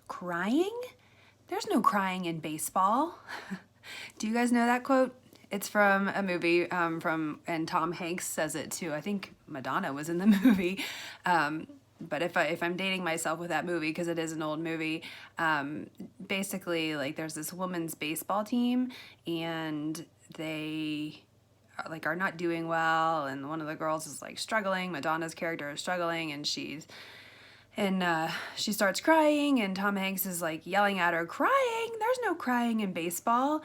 crying? There's no crying in baseball. Do you guys know that quote? It's from a movie and Tom Hanks says it too. I think Madonna was in the movie. But if I'm dating myself with that movie, because it is an old movie, basically, like, there's this women's baseball team, and they are not doing well, and one of the girls is like struggling. Madonna's character is struggling, and she starts crying, and Tom Hanks is like yelling at her, crying? There's no crying in baseball.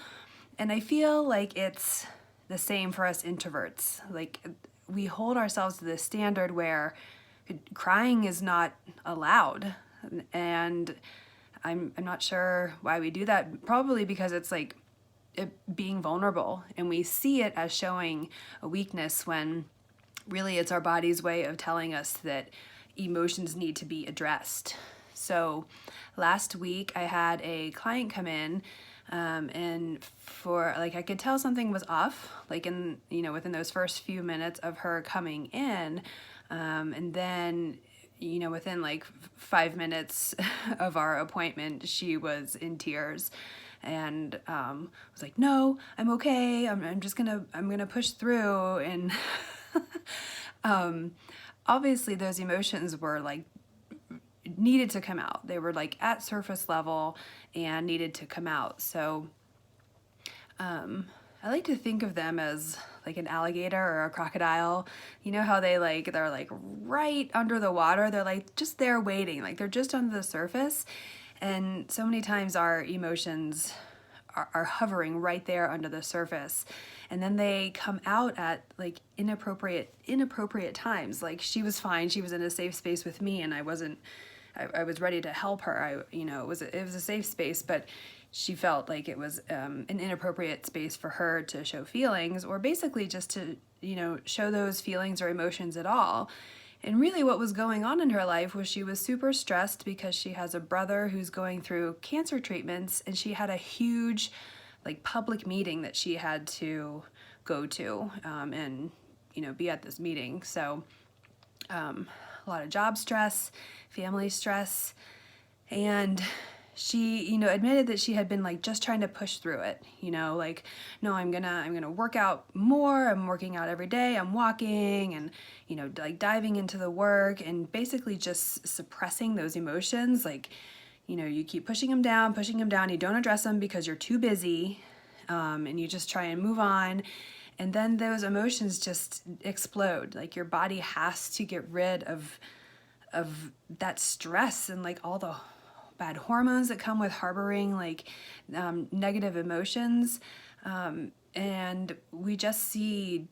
And I feel like it's the same for us introverts. Like, we hold ourselves to this standard where crying is not allowed. And I'm not sure why we do that. Probably because it's like it being vulnerable, and we see it as showing a weakness when really it's our body's way of telling us that emotions need to be addressed. So last week I had a client come in, and for like, I could tell something was off, like within those first few minutes of her coming in, and then within like 5 minutes of our appointment, she was in tears, and was like, no, I'm okay. I'm gonna push through. And obviously those emotions were like needed to come out. They were like at surface level and needed to come out. So I like to think of them as like an alligator or a crocodile. You know how they're like right under the water. They're like just there waiting, like they're just under the surface. And so many times our emotions are hovering right there under the surface, and then they come out at like inappropriate times. Like, she was fine, she was in a safe space with me, and I was ready to help her. It was a safe space, but she felt like it was an inappropriate space for her to show feelings, or basically just to show those feelings or emotions at all. And really what was going on in her life was she was super stressed because she has a brother who's going through cancer treatments, and she had a huge like public meeting that she had to go to, and be at this meeting. So a lot of job stress, family stress, and she admitted that she had been like just trying to push through it, like, no, I'm gonna work out more, I'm working out every day, I'm walking, and like diving into the work, and basically just suppressing those emotions. Like, you keep pushing them down, you don't address them because you're too busy, and you just try and move on, and then those emotions just explode. Like, your body has to get rid of that stress and like all the bad hormones that come with harboring like negative emotions, and we just see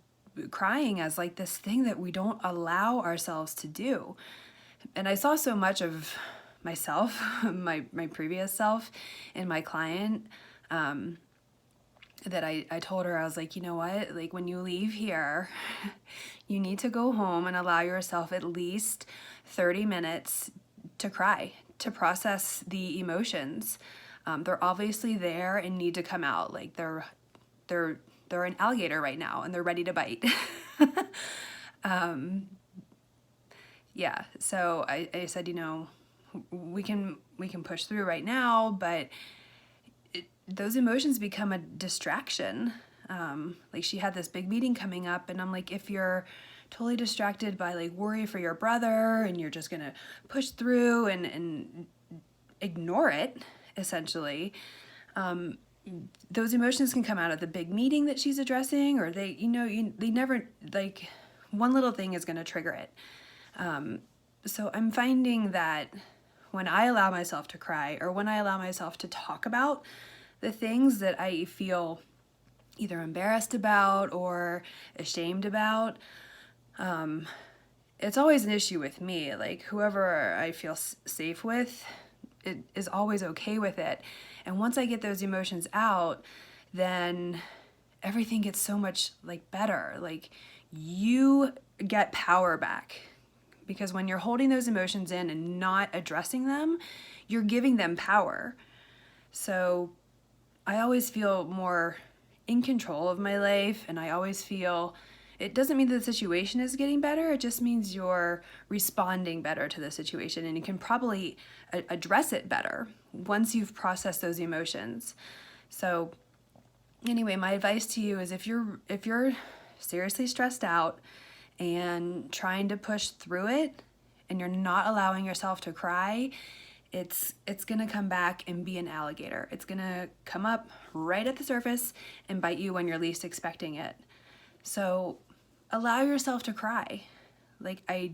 crying as like this thing that we don't allow ourselves to do. And I saw so much of myself, my previous self, in my client, that I told her, I was like, you know what, like, when you leave here, you need to go home and allow yourself at least 30 minutes to cry, to process the emotions. They're obviously there and need to come out. Like, they're an alligator right now, and they're ready to bite. Yeah, so I said, we can push through right now, but those emotions become a distraction. Like, she had this big meeting coming up, and I'm like, if you're totally distracted by like worry for your brother, and you're just gonna push through and ignore it, essentially, those emotions can come out at the big meeting that she's addressing, or they never, like, one little thing is gonna trigger it. So I'm finding that when I allow myself to cry, or when I allow myself to talk about the things that I feel either embarrassed about or ashamed about, it's always an issue with me. Like, whoever I feel safe with, it is always okay with it. And once I get those emotions out, then everything gets so much like better. Like, you get power back, because when you're holding those emotions in and not addressing them, you're giving them power. So I always feel more in control of my life, and I always feel it doesn't mean that the situation is getting better. It just means you're responding better to the situation, and you can probably address it better once you've processed those emotions. So anyway, my advice to you is if you're seriously stressed out and trying to push through it and you're not allowing yourself to cry, it's going to come back and be an alligator. It's going to come up right at the surface and bite you when you're least expecting it. So allow yourself to cry. Like I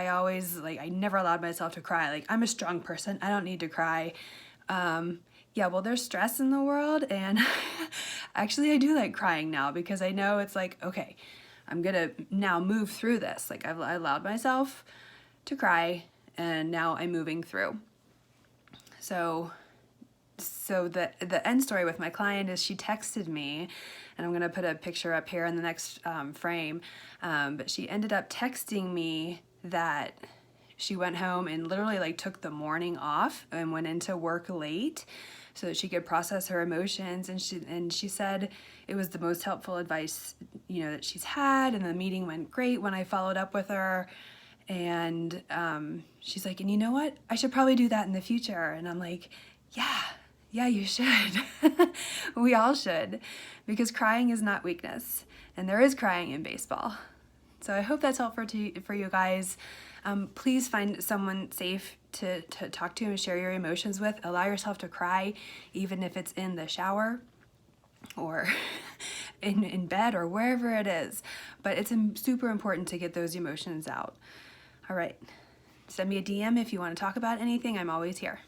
always, like, I never allowed myself to cry. Like, I'm a strong person. I don't need to cry. Yeah, well, there's stress in the world, and actually I do like crying now because I know it's like, okay, I'm gonna now move through this. Like, I allowed myself to cry, and now I'm moving through. So the end story with my client is she texted me, and I'm going to put a picture up here in the next frame, but she ended up texting me that she went home and literally like took the morning off and went into work late so that she could process her emotions, and she said it was the most helpful advice, you know, that she's had, and the meeting went great when I followed up with her. And she's like, and you know what? I should probably do that in the future. And I'm like, yeah, you should. We all should, because crying is not weakness, and there is crying in baseball. So I hope that's helpful for you guys. Please find someone safe to talk to and share your emotions with. Allow yourself to cry, even if it's in the shower or in bed or wherever it is. But it's super important to get those emotions out. All right. Send me a DM if you want to talk about anything. I'm always here.